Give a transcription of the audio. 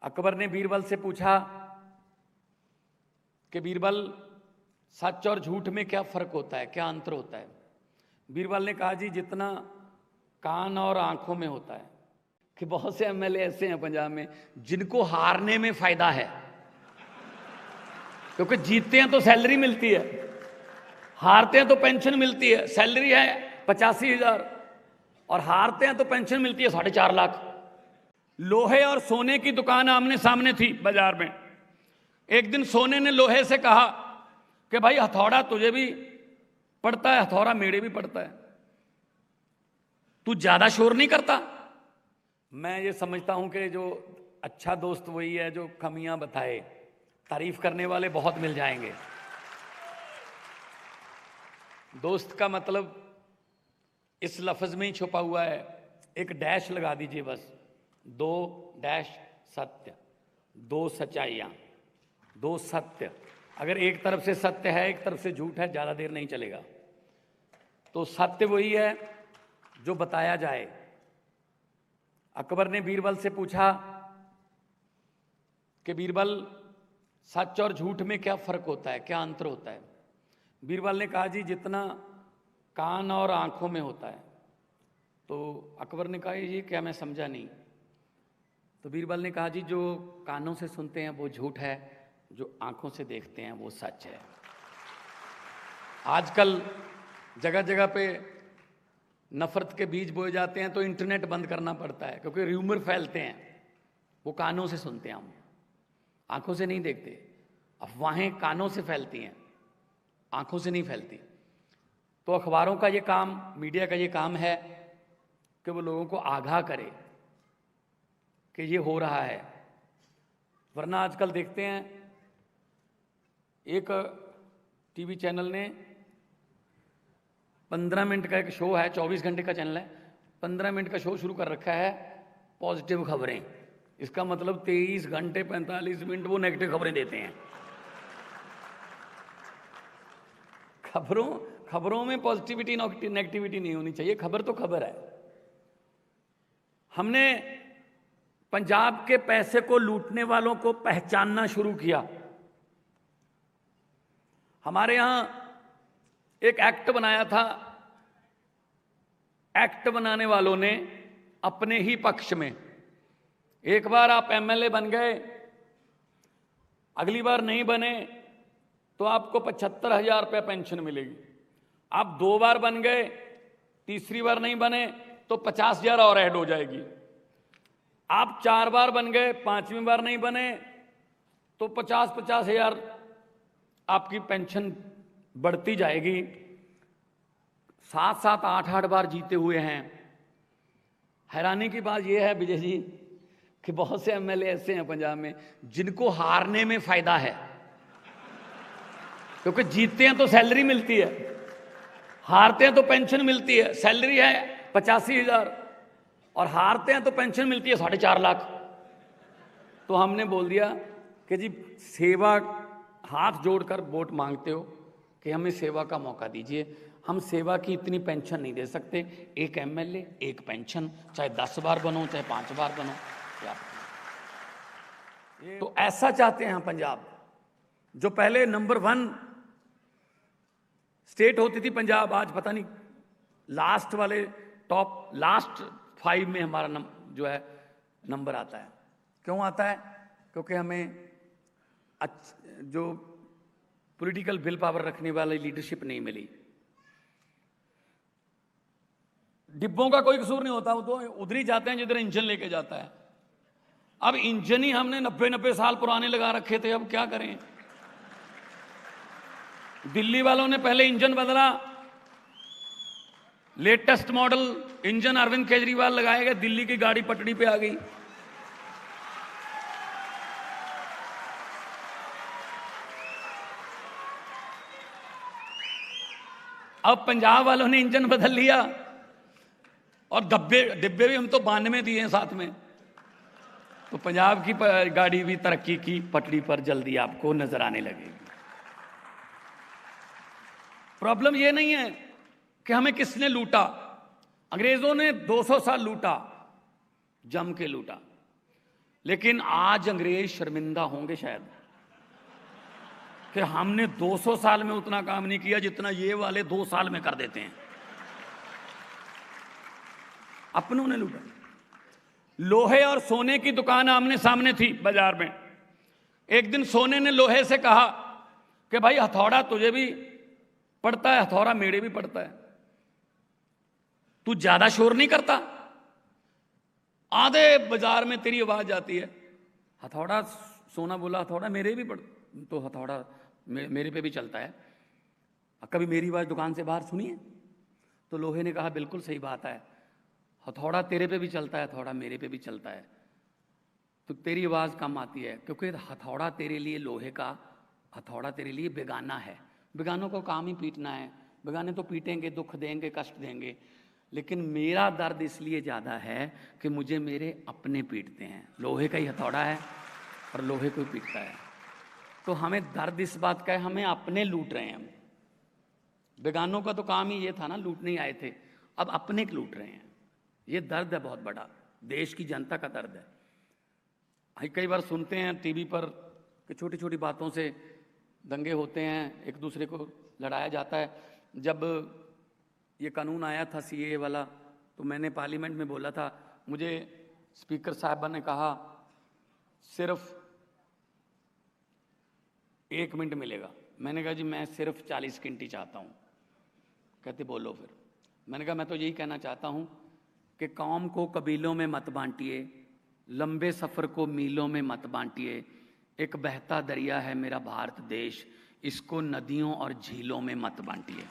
अकबर ने बीरबल से पूछा कि बीरबल, सच और झूठ में क्या फर्क होता है, क्या अंतर होता है? बीरबल ने कहा, जी जितना कान और आंखों में होता है। कि बहुत से एमएलए ऐसे हैं पंजाब में जिनको हारने में फायदा है, क्योंकि जीतते हैं तो सैलरी मिलती है, हारते हैं तो पेंशन मिलती है। सैलरी है 85,000 और हारते हैं तो पेंशन मिलती है 4.5 लाख। लोहे और सोने की दुकान आमने सामने थी बाजार में। एक दिन सोने ने लोहे से कहा कि भाई, हथौड़ा तुझे भी पड़ता है, हथौड़ा मेरे भी पड़ता है, तू ज्यादा शोर नहीं करता। मैं ये समझता हूं कि जो अच्छा दोस्त वही है जो कमियां बताए। तारीफ करने वाले बहुत मिल जाएंगे। दोस्त का मतलब इस लफ्ज में ही छुपा हुआ है। एक डैश लगा दीजिए बस, 2 डैश सत्य, 2 सच्चाइयां, 2 सत्य। अगर एक तरफ से सत्य है, एक तरफ से झूठ है, ज्यादा देर नहीं चलेगा। तो सत्य वही है जो बताया जाए। अकबर ने बीरबल से पूछा कि बीरबल, सच और झूठ में क्या फर्क होता है, क्या अंतर होता है? बीरबल ने कहा, जी जितना कान और आंखों में होता है। तो अकबर ने कहा, ये क्या, मैं समझा नहीं। तो बीरबल ने कहा, जी जो कानों से सुनते हैं वो झूठ है, जो आंखों से देखते हैं वो सच है। आजकल जगह जगह पे नफरत के बीज बोए जाते हैं तो इंटरनेट बंद करना पड़ता है, क्योंकि र्यूमर फैलते हैं। वो कानों से सुनते हैं, हम आंखों से नहीं देखते। अफवाहें कानों से फैलती हैं, आंखों से नहीं फैलती। तो अखबारों का ये काम, मीडिया का ये काम है कि वो लोगों को आगाह करे कि ये हो रहा है। वरना आजकल देखते हैं, एक टीवी चैनल ने 15 मिनट का एक शो है, 24 घंटे का चैनल है, 15 मिनट का शो शुरू कर रखा है पॉजिटिव खबरें। इसका मतलब 23 घंटे 45 मिनट वो नेगेटिव खबरें देते हैं। खबरों में पॉजिटिविटी नेगेटिविटी नहीं होनी चाहिए। खबर तो खबर है। हमने पंजाब के पैसे को लूटने वालों को पहचानना शुरू किया। हमारे यहां एक एक्ट बनाया था। एक्ट बनाने वालों ने अपने ही पक्ष में, एक बार आप एमएलए बन गए, अगली बार नहीं बने तो आपको 75,000 रुपये पेंशन मिलेगी। आप 2 बार बन गए, तीसरी बार नहीं बने तो 50,000 और ऐड हो जाएगी। आप 4 बार बन गए, 5वीं बार नहीं बने तो 50,000 आपकी पेंशन बढ़ती जाएगी। 7-7, 8-8 बार जीते हुए हैं। हैरानी की बात यह है विजय जी कि बहुत से एमएलए ऐसे हैं पंजाब में जिनको हारने में फायदा है, क्योंकि जीतते हैं तो सैलरी मिलती है, हारते हैं तो पेंशन मिलती है। सैलरी है 85,000 और हारते हैं तो पेंशन मिलती है 4.5 लाख। तो हमने बोल दिया कि जी सेवा, हाथ जोड़कर वोट मांगते हो कि हमें सेवा का मौका दीजिए। हम सेवा की इतनी पेंशन नहीं दे सकते। एक एमएलए एक पेंशन, चाहे 10 बार बनो चाहे 5 बार बनो। तो ऐसा चाहते हैं हम पंजाब, जो पहले नंबर 1 स्टेट होती थी पंजाब, आज पता नहीं लास्ट वाले लास्ट 5 में हमारा जो है नंबर आता है। क्यों आता है? क्योंकि हमें जो पॉलिटिकल विल पावर रखने वाली लीडरशिप नहीं मिली। डिब्बों का कोई कसूर नहीं होता, वो तो उधर ही जाते हैं जिधर इंजन लेके जाता है। अब इंजन ही हमने 90 साल पुराने लगा रखे थे, अब क्या करें? दिल्ली वालों ने पहले इंजन बदला, latest model engine Arvind Kejriwal लगाए गए, दिल्ली की गाड़ी पटड़ी पे आ गई। अब पंजाब वालों ने इंजन बदल लिया और डिब्बे भी हम तो 92 दिए हैं साथ में। तो पंजाब की गाड़ी भी तरक्की की पटड़ी पर जल्दी आपको नजर आने लगेगी। प्रॉब्लम यह नहीं है कि हमें किसने लूटा। अंग्रेजों ने 200 साल लूटा, जम के लूटा। लेकिन आज अंग्रेज शर्मिंदा होंगे शायद कि हमने 200 साल में उतना काम नहीं किया जितना ये वाले 2 साल में कर देते हैं। अपनों ने लूटा। लोहे और सोने की दुकान आमने सामने थी बाजार में। एक दिन सोने ने लोहे से कहा कि भाई हथौड़ा तुझे भी पड़ता है, हथौड़ा मेरे भी पड़ता है, तू ज्यादा शोर नहीं करता, आधे बाजार में तेरी आवाज आती है। हथौड़ा, सोना बोला हथौड़ा मेरे भी पड़, तो हथौड़ा मेरे पे भी चलता है, कभी मेरी आवाज दुकान से बाहर सुनिए। तो लोहे ने कहा बिल्कुल सही बात है, हथौड़ा तेरे पे भी चलता है, हथौड़ा मेरे पे भी चलता है, तो तेरी आवाज कम आती है क्योंकि हथौड़ा तेरे लिए, लोहे का हथौड़ा तेरे लिए बेगाना है। बेगानों को काम ही पीटना है, बेगाने तो पीटेंगे, दुख देंगे, कष्ट देंगे, लेकिन मेरा दर्द इसलिए ज़्यादा है कि मुझे मेरे अपने पीटते हैं। लोहे का ही हथौड़ा है और लोहे को ही पीटता है। तो हमें दर्द इस बात का है, हमें अपने लूट रहे हैं हम। बेगानों का तो काम ही ये था ना, लूटने ही आए थे, अब अपने लूट रहे हैं। ये दर्द है बहुत बड़ा, देश की जनता का दर्द है। कई बार सुनते हैं टीवी पर कि छोटी छोटी बातों से दंगे होते हैं, एक दूसरे को लड़ाया जाता है। जब ये कानून आया था सीएए वाला, तो मैंने पार्लियामेंट में बोला था, मुझे स्पीकर साहबा ने कहा सिर्फ 1 मिनट मिलेगा। मैंने कहा जी मैं सिर्फ 40 गिनती चाहता हूँ। कहते बोलो फिर। मैंने कहा मैं तो यही कहना चाहता हूँ कि कौम को कबीलों में मत बांटिए, लंबे सफ़र को मीलों में मत बांटिए। एक बहता दरिया है मेरा भारत देश, इसको नदियों और झीलों में मत बांटिए।